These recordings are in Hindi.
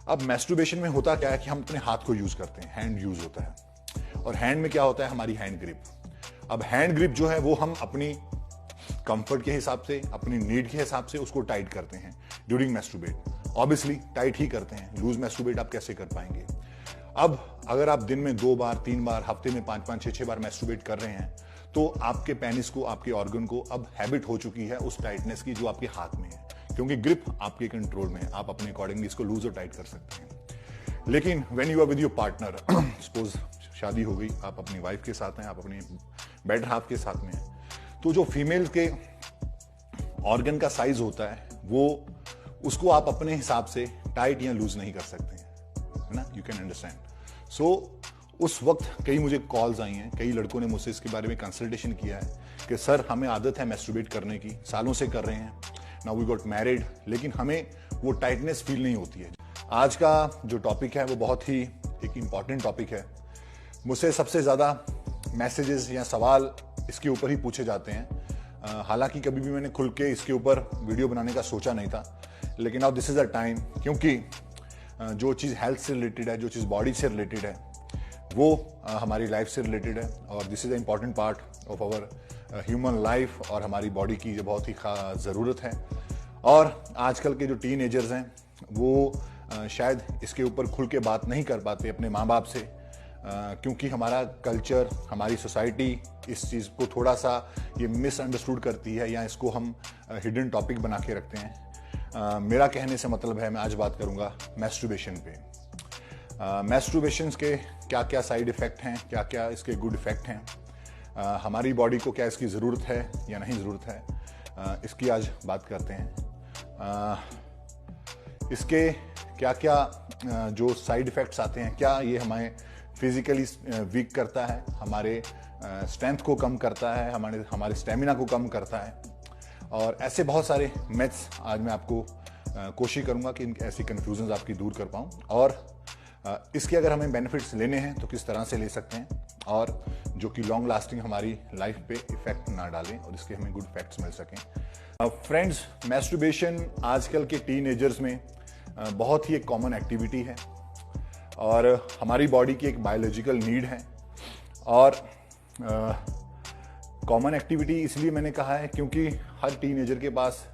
अब मैस्टरबेशन में होता क्या है कि हम अपने हाथ को यूज करते हैं, हैंड यूज होता है, और हैंड में क्या होता है, हमारी हैंड ग्रिप। अब हैंड ग्रिप जो है वो हम अपनी कंफर्ट के हिसाब से, अपनी नीड के हिसाब से उसको टाइट करते हैं ड्यूरिंग मैस्टरबेट। ऑब्वियसली टाइट ही करते हैं, लूज मैस्टरबेट आप कैसे कर पाएंगे। अब अगर आप दिन में 2 बार 3 बार, हफ्ते में 5-5 6-6 बार मैस्टरबेट कर रहे हैं, तो आपके पेनिस को, आपके ऑर्गन को अब हैबिट हो चुकी है उस टाइटनेस की जो आपके हाथ में है, क्योंकि ग्रिप आपके कंट्रोल में है, आप अपने अकॉर्डिंगली इसको लूज और टाइट कर सकते हैं। लेकिन when you are with your partner, suppose शादी हो गई, आप अपनी वाइफ के साथ हैं, आप अपनी बेटर हाफ के साथ में हैं, तो जो फीमेल के ऑर्गन का साइज होता है वो, उसको आप अपने हिसाब से टाइट या लूज नहीं कर सकते हैं, है ना, यू कैन अंडरस्टैंड। सो उस वक्त कई मुझे कॉल्स आई हैं, कई लड़कों ने मुझसे इसके बारे में कंसल्टेशन किया है कि सर हमें आदत है मैस्टरबेट करने की, सालों से कर रहे हैं, नाउ वी गॉट मैरिड, लेकिन हमें वो टाइटनेस फील नहीं होती है। आज का जो टॉपिक है वो बहुत ही एक इंपॉर्टेंट टॉपिक है। मुझसे सबसे ज़्यादा मैसेजेस या सवाल इसके ऊपर ही पूछे जाते हैं। हालांकि कभी भी मैंने खुल के इसके ऊपर वीडियो बनाने का सोचा नहीं था, लेकिन अब दिस इज़ अ टाइम, क्योंकि जो चीज़ हेल्थ से रिलेटेड है, जो चीज़ बॉडी से रिलेटेड है, वो हमारी लाइफ से रिलेटेड है, और this is a important part of our human life, और हमारी बॉडी की जो बहुत ही ज़रूरत है। और आजकल के जो टीनेजर्स हैं वो शायद इसके ऊपर खुल के बात नहीं कर पाते अपने माँ बाप से, क्योंकि हमारा कल्चर, हमारी सोसाइटी इस चीज़ को थोड़ा सा ये मिसअंडरस्टूड करती है, या इसको हम हिडन टॉपिक बना के रखते हैं। मेरा कहने से मतलब है, मैं आज बात करूँगा मैस्टरबेशन पे। मैस्टरबेशन के क्या क्या साइड इफ़ेक्ट हैं, क्या क्या इसके गुड इफ़ेक्ट हैं, हमारी बॉडी को क्या इसकी ज़रूरत है या नहीं ज़रूरत है, इसकी आज बात करते हैं। इसके क्या क्या जो साइड इफ़ेक्ट्स आते हैं, क्या ये हमें फिजिकली वीक करता है, हमारे स्ट्रेंथ को कम करता है, हमारे स्टेमिना को कम करता है, और ऐसे बहुत सारे मिथ्स आज मैं आपको कोशिश करूंगा कि ऐसी कन्फ्यूजन आपकी दूर कर पाऊं, और इसके अगर हमें बेनिफिट्स लेने हैं तो किस तरह से ले सकते हैं, और जो कि लॉन्ग लास्टिंग हमारी लाइफ पे इफेक्ट ना डालें और इसके हमें गुड इफेक्ट्स मिल सकें। फ्रेंड्स, मैस्टरबेशन आजकल के टीनेजर्स में बहुत ही एक कॉमन एक्टिविटी है, और हमारी बॉडी की एक बायोलॉजिकल नीड है। और कॉमन एक्टिविटी इसलिए मैंने कहा है क्योंकि हर टीनेजर के पास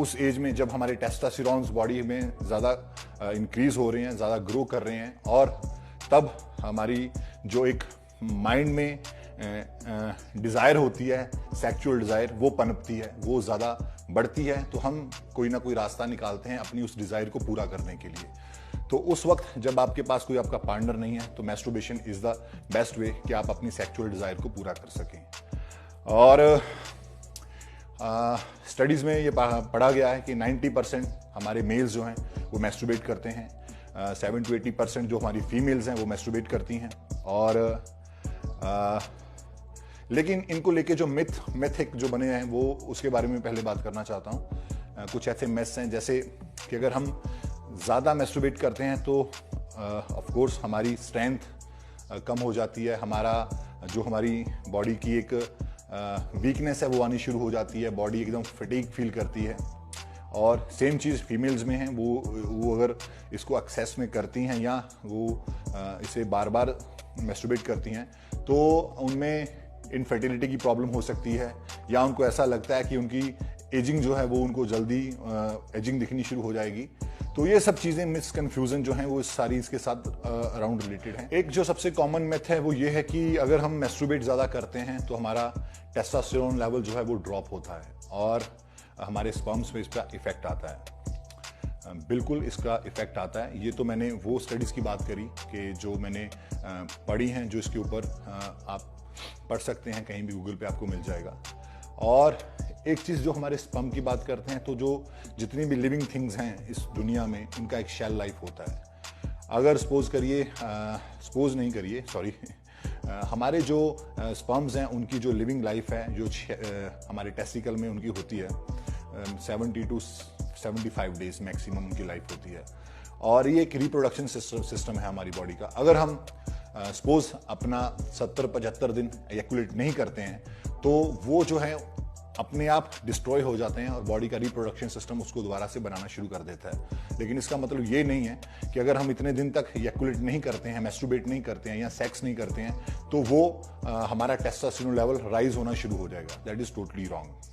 उस एज में, जब हमारे टेस्टोस्टेरोन्स बॉडी में ज़्यादा इंक्रीज हो रहे हैं, ज़्यादा ग्रो कर रहे हैं, और तब हमारी जो एक माइंड में डिज़ायर होती है, सेक्सुअल डिज़ायर, वो पनपती है, वो ज़्यादा बढ़ती है, तो हम कोई ना कोई रास्ता निकालते हैं अपनी उस डिज़ायर को पूरा करने के लिए। तो उस वक्त जब आपके पास कोई आपका पार्टनर नहीं है, तो masturbation is the best way कि आप अपनी सेक्सुअल डिज़ायर को पूरा कर सकें। और स्टडीज़ में ये पढ़ा गया है कि 90% हमारे मेल्स जो हैं वो मैस्टरबेट करते हैं, 7 to 80% जो हमारी फीमेल्स हैं वो मैस्टरबेट करती हैं। और लेकिन इनको लेके जो मिथ जो बने हैं, वो उसके बारे में पहले बात करना चाहता हूँ। कुछ ऐसे मिथ्स हैं जैसे कि अगर हम ज़्यादा मैस्टरबेट करते हैं तो ऑफ कोर्स हमारी स्ट्रेंथ कम हो जाती है, हमारी बॉडी की एक वीकनेस है वो आनी शुरू हो जाती है, बॉडी एकदम फटीग फील करती है। और सेम चीज़ फीमेल्स में है, वो अगर इसको एक्सेस में करती हैं या वो इसे बार बार मैस्टरबेट करती हैं, तो उनमें इनफर्टिलिटी की प्रॉब्लम हो सकती है, या उनको ऐसा लगता है कि उनकी एजिंग जो है वो उनको जल्दी एजिंग दिखनी शुरू हो जाएगी। तो ये सब चीज़ें मिसकन्फ्यूजन जो हैं वो सारी इसके साथ अराउंड रिलेटेड हैं। एक जो सबसे कॉमन मिथ है वो ये है कि अगर हम मैस्टरबेट ज़्यादा करते हैं तो हमारा टेस्टोस्टेरोन लेवल जो है वो ड्रॉप होता है और हमारे स्पर्म्स पे इसका इफेक्ट आता है। बिल्कुल इसका इफेक्ट आता है। ये तो मैंने वो स्टडीज़ की बात करी कि जो मैंने पढ़ी हैं, जो इसके ऊपर आप पढ़ सकते हैं, कहीं भी गूगल पे आपको मिल जाएगा। और एक चीज़ जो हमारे स्पर्म की बात करते हैं, तो जो जितनी भी लिविंग थिंग्स हैं इस दुनिया में, इनका एक शेल लाइफ होता है। अगर सपोज नहीं करिए, सॉरी, हमारे जो स्पर्म्स हैं उनकी जो लिविंग लाइफ है, जो हमारे टेस्टिकल में उनकी होती है 70 to 75 डेज मैक्सिमम उनकी लाइफ होती है। और ये एक रिप्रोडक्शन सिस्टम है हमारी बॉडी का। अगर हम सपोज अपना 70-75 दिन एजैकुलेट नहीं करते हैं, तो वो जो है अपने आप डिस्ट्रॉय हो जाते हैं और बॉडी का रिप्रोडक्शन सिस्टम उसको दोबारा से बनाना शुरू कर देता है। लेकिन इसका मतलब ये नहीं है कि अगर हम इतने दिन तक इजैकुलेट नहीं करते हैं, मैस्टरबेट नहीं करते हैं या सेक्स नहीं करते हैं तो वो हमारा टेस्टोस्टेरोन लेवल राइज होना शुरू हो जाएगा। That is totally wrong.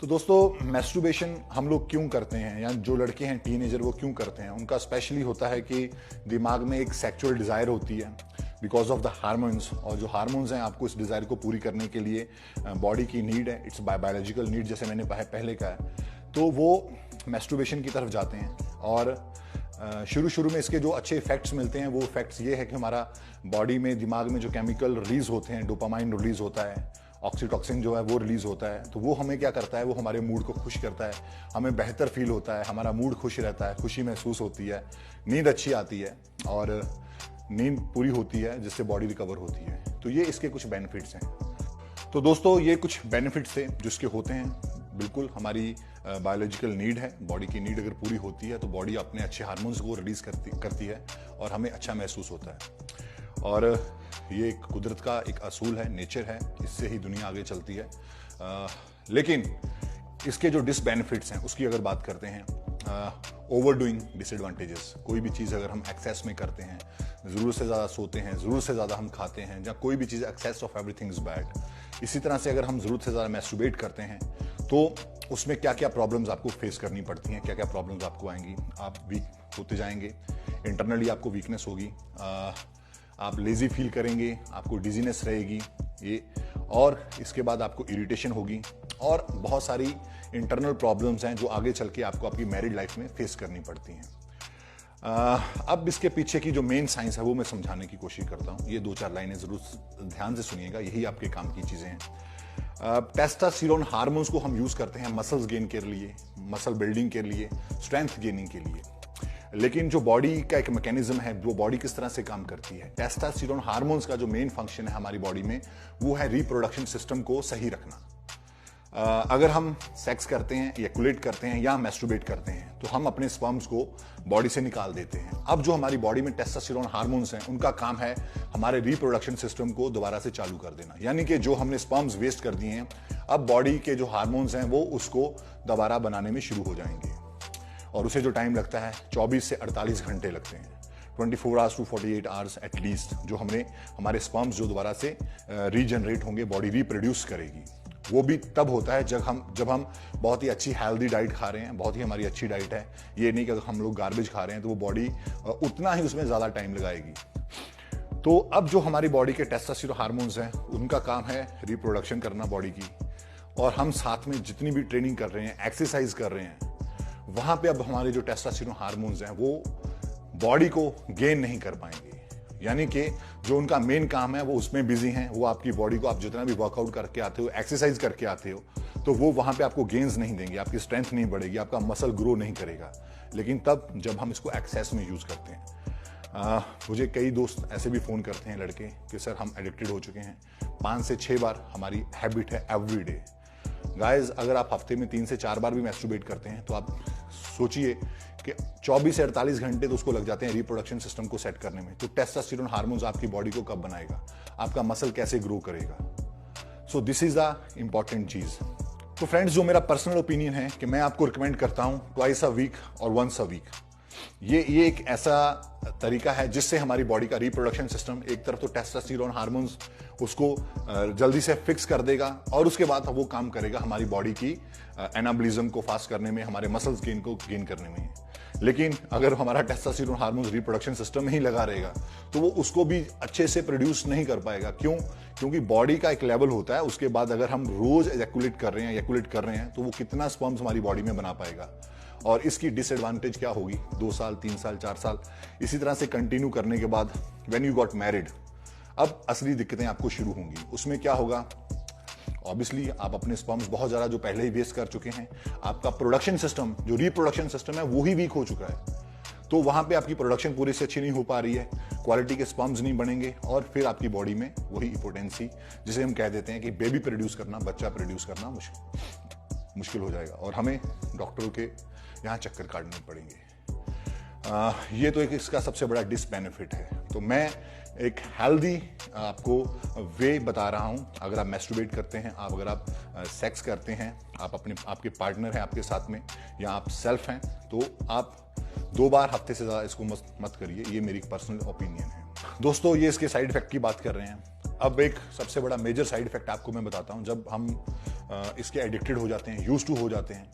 तो दोस्तों, मैस्टरबेशन हम लोग क्यों करते हैं या जो लड़के हैं टीनेजर वो क्यों करते हैं, उनका स्पेशली होता है कि दिमाग में एक सेक्सुअल डिजायर होती है बिकॉज ऑफ द हार्मोन्स, और जो हार्मोन्स हैं आपको इस डिजायर को पूरी करने के लिए बॉडी की नीड है, इट्स बायोलॉजिकल नीड जैसे मैंने पहले कहा है। तो वो मैस्टरबेशन की तरफ जाते हैं और शुरू में इसके जो अच्छे इफेक्ट्स मिलते हैं वो इफेक्ट्स ये है कि हमारा बॉडी में दिमाग में जो केमिकल रिलीज होते हैं, डोपामाइन रिलीज होता है, ऑक्सीटॉक्सिन जो है वो रिलीज होता है। तो वो हमें क्या करता है, वो हमारे मूड को खुश करता है, हमें बेहतर फील होता है, हमारा मूड खुश रहता है, खुशी महसूस होती है, नींद अच्छी आती है और नींद पूरी होती है जिससे बॉडी रिकवर होती है। तो ये इसके कुछ बेनिफिट्स हैं। तो दोस्तों, ये कुछ बेनिफिट्स थे जिसके होते हैं। बिल्कुल हमारी बायोलॉजिकल नीड है, बॉडी की नीड अगर पूरी होती है तो बॉडी अपने अच्छे हार्मोन्स को रिलीज करती है और हमें अच्छा महसूस होता है। और ये एक कुदरत का एक असूल है, नेचर है, इससे ही दुनिया आगे चलती है। लेकिन इसके जो डिसबेनिफिट्स हैं उसकी अगर बात करते हैं, ओवरडूइंग डिसएडवांटेजेस। कोई भी चीज़ अगर हम एक्सेस में करते हैं, ज़रूरत से ज़्यादा सोते हैं, ज़रूरत से ज़्यादा हम खाते हैं, या कोई भी चीज़ excess of everything is bad. इसी तरह से अगर हम ज़रूरत से ज़्यादा मैस्टरबेट करते हैं तो उसमें क्या क्या प्रॉब्लम्स आपको फेस करनी पड़ती हैं, क्या क्या प्रॉब्लम्स आपको आएंगी। आप वीक होते जाएंगे, इंटरनली आपको वीकनेस होगी, आप लेजी फील करेंगे, आपको डिजीनेस रहेगी ये, और इसके बाद आपको इरिटेशन होगी और बहुत सारी इंटरनल प्रॉब्लम्स हैं जो आगे चल के आपको आपकी मैरिड लाइफ में फेस करनी पड़ती हैं। अब इसके पीछे की जो मेन साइंस है वो मैं समझाने की कोशिश करता हूँ। ये 2-4 लाइनें जरूर ध्यान से सुनिएगा, यही आपके काम की चीज़ें हैं। टेस्टोस्टेरोन हार्मोन्स को हम यूज़ करते हैं मसल्स गेन के लिए, मसल बिल्डिंग के लिए, स्ट्रेंथ गेनिंग के लिए। लेकिन जो बॉडी का एक मैकेनिज्म है, वो बॉडी किस तरह से काम करती है, टेस्टोस्टेरोन हार्मोन्स का जो मेन फंक्शन है हमारी बॉडी में वो है रिप्रोडक्शन सिस्टम को सही रखना। अगर हम सेक्स करते हैं, इजैकुलेट करते हैं या मैस्टरबेट करते हैं तो हम अपने स्पर्म्स को बॉडी से निकाल देते हैं। अब जो हमारी बॉडी में टेस्टोस्टेरोन हार्मोन्स हैं उनका काम है हमारे रिप्रोडक्शन सिस्टम को दोबारा से चालू कर देना। यानी कि जो हमने स्पर्म्स वेस्ट कर दिए हैं, अब बॉडी के जो हार्मोन्स हैं वो उसको दोबारा बनाने में शुरू हो जाएंगे और उसे जो टाइम लगता है 24 से 48 घंटे लगते हैं, 24 आवर्स टू 48 आवर्स एटलीस्ट, जो हमारे स्पर्म्स जो दोबारा से रीजनरेट होंगे, बॉडी रिप्रोड्यूस करेगी। वो भी तब होता है जब हम बहुत ही अच्छी हेल्दी डाइट खा रहे हैं, बहुत ही हमारी अच्छी डाइट है। ये नहीं कि अगर हम लोग गार्बेज खा रहे हैं तो वो बॉडी उतना ही उसमें ज़्यादा टाइम लगाएगी। तो अब जो हमारी बॉडी के टेस्टोस्टेरोन हार्मोन्स हैं उनका काम है रिप्रोडक्शन करना बॉडी की, और हम साथ में जितनी भी ट्रेनिंग कर रहे हैं, एक्सरसाइज कर रहे हैं, वहाँ पे अब हमारे जो टेस्टोस्टेरोन हार्मोन्स हैं वो बॉडी को गेन नहीं कर पाएंगे। यानी कि जो उनका मेन काम है वो उसमें बिजी हैं। वो आपकी बॉडी को, आप जितना भी वर्कआउट करके आते हो, एक्सरसाइज करके आते हो, तो वो वहाँ पे आपको गेन्स नहीं देंगे, आपकी स्ट्रेंथ नहीं बढ़ेगी, आपका मसल ग्रो नहीं करेगा। लेकिन तब जब हम इसको एक्सेस में यूज करते हैं, मुझे कई दोस्त ऐसे भी फोन करते हैं लड़के कि सर हम एडिक्टेड हो चुके हैं, 5 से 6 बार हमारी हैबिट है एवरी डे। गाइज, अगर आप हफ्ते में 3 से 4 बार भी मैस्टरबेट करते हैं तो आप सोचिए कि 24 से 48 घंटे तो उसको लग जाते हैं रिप्रोडक्शन सिस्टम को सेट करने में। तो टेस्टोस्टेरोन हार्मोन्स आपकी बॉडी को कब बनाएगा, आपका मसल कैसे ग्रो करेगा। So this is the important चीज। तो फ्रेंड्स, जो मेरा पर्सनल ओपिनियन है कि मैं आपको रिकमेंड करता हूं ट्वाइस अ वीक और वंस अ वीक। ये एक ऐसा तरीका है जिससे हमारी बॉडी का रिप्रोडक्शन सिस्टम, एक तरफ तो टेस्टोस्टेरोन हार्मोन्स उसको जल्दी से फिक्स कर देगा और उसके बाद वो काम करेगा हमारी बॉडी की एनाबॉलिज्म को फास्ट करने में, हमारे मसल्स गेन को गेन करने में। लेकिन अगर हमारा टेस्टोस्टेरोन हार्मोन्स रिप्रोडक्शन सिस्टम में ही लगा रहेगा तो वो उसको भी अच्छे से प्रोड्यूस नहीं कर पाएगा। क्यों? क्योंकि बॉडी का एक लेवल होता है, उसके बाद अगर हम रोज एजैकुलेट कर रहे हैं तो वो कितना स्पर्म्स हमारी बॉडी में बना पाएगा। और इसकी डिसएडवांटेज क्या होगी, 2 साल 3 साल 4 साल इसी तरह से कंटिन्यू करने के बाद व्हेन यू गॉट मैरिड, अब असली दिक्कतें आपको शुरू होंगी। उसमें क्या होगा, ऑब्वियसली आप अपने स्पर्म्स बहुत ज्यादा जो पहले ही वेस्ट कर चुके हैं, आपका प्रोडक्शन सिस्टम, जो रिप्रोडक्शन सिस्टम है वो ही वीक हो चुका है। तो वहां पे आपकी प्रोडक्शन पूरी से अच्छी नहीं हो पा रही है, क्वालिटी के स्पर्म्स नहीं बनेंगे और फिर आपकी बॉडी में वही इम्पोर्टेंसी, जिसे हम कह देते हैं कि बेबी प्रोड्यूस करना, बच्चा प्रोड्यूस करना मुश्किल हो जाएगा और हमें डॉक्टरों के यहाँ चक्कर काटने पड़ेंगे। ये तो एक इसका सबसे बड़ा डिसबेनिफिट है। तो मैं एक हेल्दी आपको वे बता रहा हूं। अगर आप मैस्टरबेट करते हैं, अगर आप सेक्स करते हैं, आपके पार्टनर हैं आपके साथ में, या आप सेल्फ हैं, तो आप 2 बार हफ्ते से ज़्यादा इसको मत करिए। ये मेरी पर्सनल ओपिनियन है। दोस्तों, ये इसके साइड इफेक्ट की बात कर रहे हैं। अब एक सबसे बड़ा मेजर साइड इफेक्ट आपको मैं बताता हूं। जब हम इसके एडिक्टेड हो जाते हैं, यूज टू हो जाते हैं,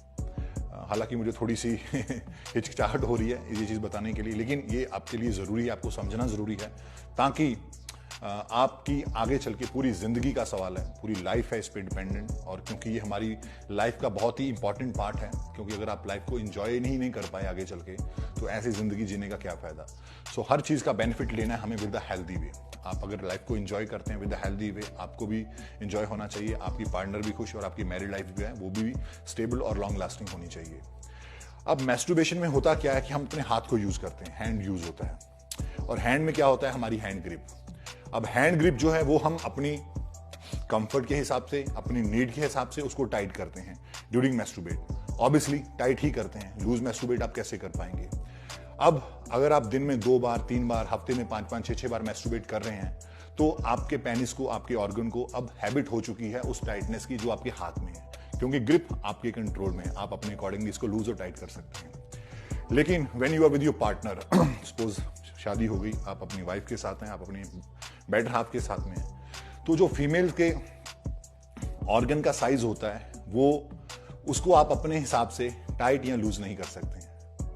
हालांकि मुझे थोड़ी सी हिचकिचाहट हो रही है ये चीज़ बताने के लिए, लेकिन ये आपके लिए ज़रूरी है, आपको समझना ज़रूरी है, ताकि आपकी आगे चल के पूरी ज़िंदगी का सवाल है, पूरी लाइफ है इस पर डिपेंडेंट। और क्योंकि ये हमारी लाइफ का बहुत ही इंपॉर्टेंट पार्ट है, क्योंकि अगर आप लाइफ को इंजॉय नहीं कर पाए आगे चल के, तो ऐसी ज़िंदगी जीने का क्या फ़ायदा। सो हर चीज़ का बेनिफिट लेना है हमें विद द हेल्दी वे। आप अगर लाइफ को एंजॉय करते हैं विद द हेल्दी वे, आपको भी एंजॉय होना चाहिए, आपकी पार्टनर भी खुश, और आपकी मैरिड लाइफ जो है वो भी स्टेबल और लॉन्ग लास्टिंग होनी चाहिए। अब मैस्टरबेशन में होता क्या है कि हम अपने हाथ को यूज करते हैं, हैंड यूज होता है, और हैंड में क्या होता है, हमारी हैंड ग्रिप। अब हैंड ग्रिप जो है वो हम अपनी कंफर्ट के हिसाब से, अपनी नीड के हिसाब से उसको टाइट करते हैं ड्यूरिंग मैस्टरबेट। ऑब्वियसली टाइट ही करते हैं, लूज मैस्टरबेट आप कैसे कर पाएंगे। अब अगर आप दिन में 2 बार 3 बार, हफ्ते में 5-5 6-6 बार मैस्टरबेट कर रहे हैं, तो आपके पेनिस को, आपके ऑर्गन को अब हैबिट हो चुकी है उस टाइटनेस की जो आपके हाथ में है, क्योंकि ग्रिप आपके कंट्रोल में है। आप अपने अकॉर्डिंगली इसको लूज और टाइट कर सकते हैं। लेकिन when you are with your partner, suppose शादी हो गई, आप अपनी वाइफ के साथ हैं, आप अपने बेटर हाफ के साथ में हैं, तो जो फीमेल के ऑर्गन का साइज होता है वो, उसको आप अपने हिसाब से टाइट या लूज नहीं कर सकते हैं,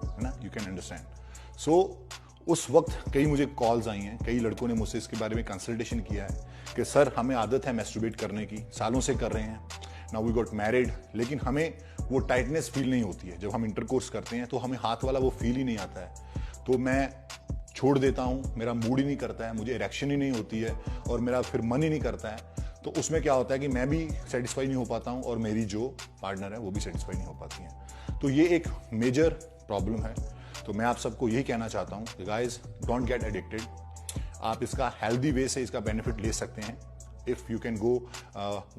है ना। You can understand. सो उस वक्त कई मुझे कॉल्स आई हैं, कई लड़कों ने मुझसे इसके बारे में कंसल्टेशन किया है कि सर हमें आदत है मैस्टरबेट करने की, सालों से कर रहे हैं, नाउ वी गॉट मैरिड, लेकिन हमें वो टाइटनेस फील नहीं होती है। जब हम इंटरकोर्स करते हैं तो हमें हाथ वाला वो फील ही नहीं आता है, तो मैं छोड़ देता हूँ, मेरा मूड ही नहीं करता है, मुझे इरेक्शन ही नहीं होती है, और मेरा फिर मन ही नहीं करता है। तो उसमें क्या होता है कि मैं भी सेटिस्फाई नहीं हो पाता हूँ, और मेरी जो पार्टनर है वो भी सेटिस्फाई नहीं हो पाती है। तो ये एक मेजर प्रॉब्लम है। तो मैं आप सबको यही कहना चाहता हूँ कि गाइज, डोंट गेट एडिक्टेड। आप इसका हेल्दी वे से इसका बेनिफिट ले सकते हैं। If you can go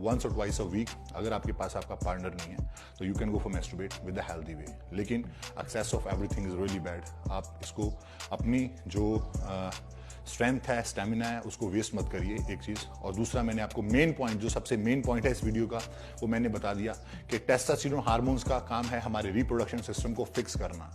once or twice a week, अगर आपके पास आपका पार्टनर नहीं है, तो you can go for masturbate with the healthy way. लेकिन excess of everything is really bad. आप इसको अपनी जो स्ट्रेंथ है, स्टेमिना है, उसको वेस्ट मत करिए, एक चीज़। और दूसरा, मैंने आपको मेन पॉइंट, जो सबसे मेन पॉइंट है इस वीडियो का, वो मैंने बता दिया कि टेस्टोस्टेरोन हार्मोन्स का काम है हमारे रिप्रोडक्शन सिस्टम को फिक्स करना,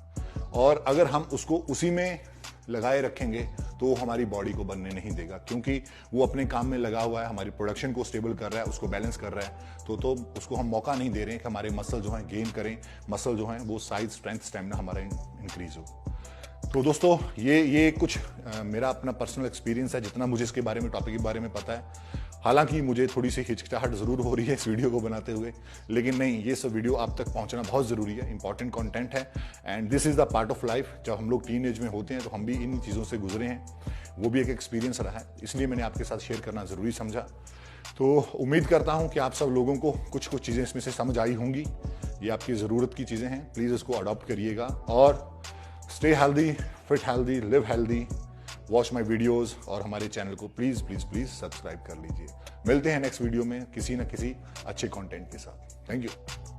और अगर हम उसको उसी में लगाए रखेंगे तो वो हमारी बॉडी को बनने नहीं देगा, क्योंकि वो अपने काम में लगा हुआ है, हमारी प्रोडक्शन को स्टेबल कर रहा है, उसको बैलेंस कर रहा है। तो उसको हम मौका नहीं दे रहे हैं कि हमारे मसल जो हैं गेन करें, मसल जो हैं वो साइज, स्ट्रेंथ, स्टेमिना हमारा इंक्रीज हो। तो दोस्तों, ये कुछ मेरा अपना पर्सनल एक्सपीरियंस है, जितना मुझे इसके बारे में, टॉपिक के बारे में पता है। हालांकि मुझे थोड़ी सी हिचकिचाहट ज़रूर हो रही है इस वीडियो को बनाते हुए, लेकिन नहीं, ये सब वीडियो आप तक पहुंचना बहुत ज़रूरी है, इंपॉर्टेंट कंटेंट है, and this is the part of life. जब हम लोग टीन एज में होते हैं तो हम भी इन चीज़ों से गुजरे हैं, वो भी एक एक्सपीरियंस रहा है, इसलिए मैंने आपके साथ शेयर करना ज़रूरी समझा। तो उम्मीद करता हूँ कि आप सब लोगों को कुछ कुछ चीज़ें इसमें से समझ आई होंगी। ये आपकी ज़रूरत की चीज़ें हैं, प्लीज़ इसको अडॉप्ट करिएगा, और stay healthy, fit healthy, live healthy, watch my videos, और हमारे चैनल को प्लीज़ प्लीज़ प्लीज़ सब्सक्राइब कर लीजिए। मिलते हैं नेक्स्ट वीडियो में किसी न किसी अच्छे कंटेंट के साथ। Thank you.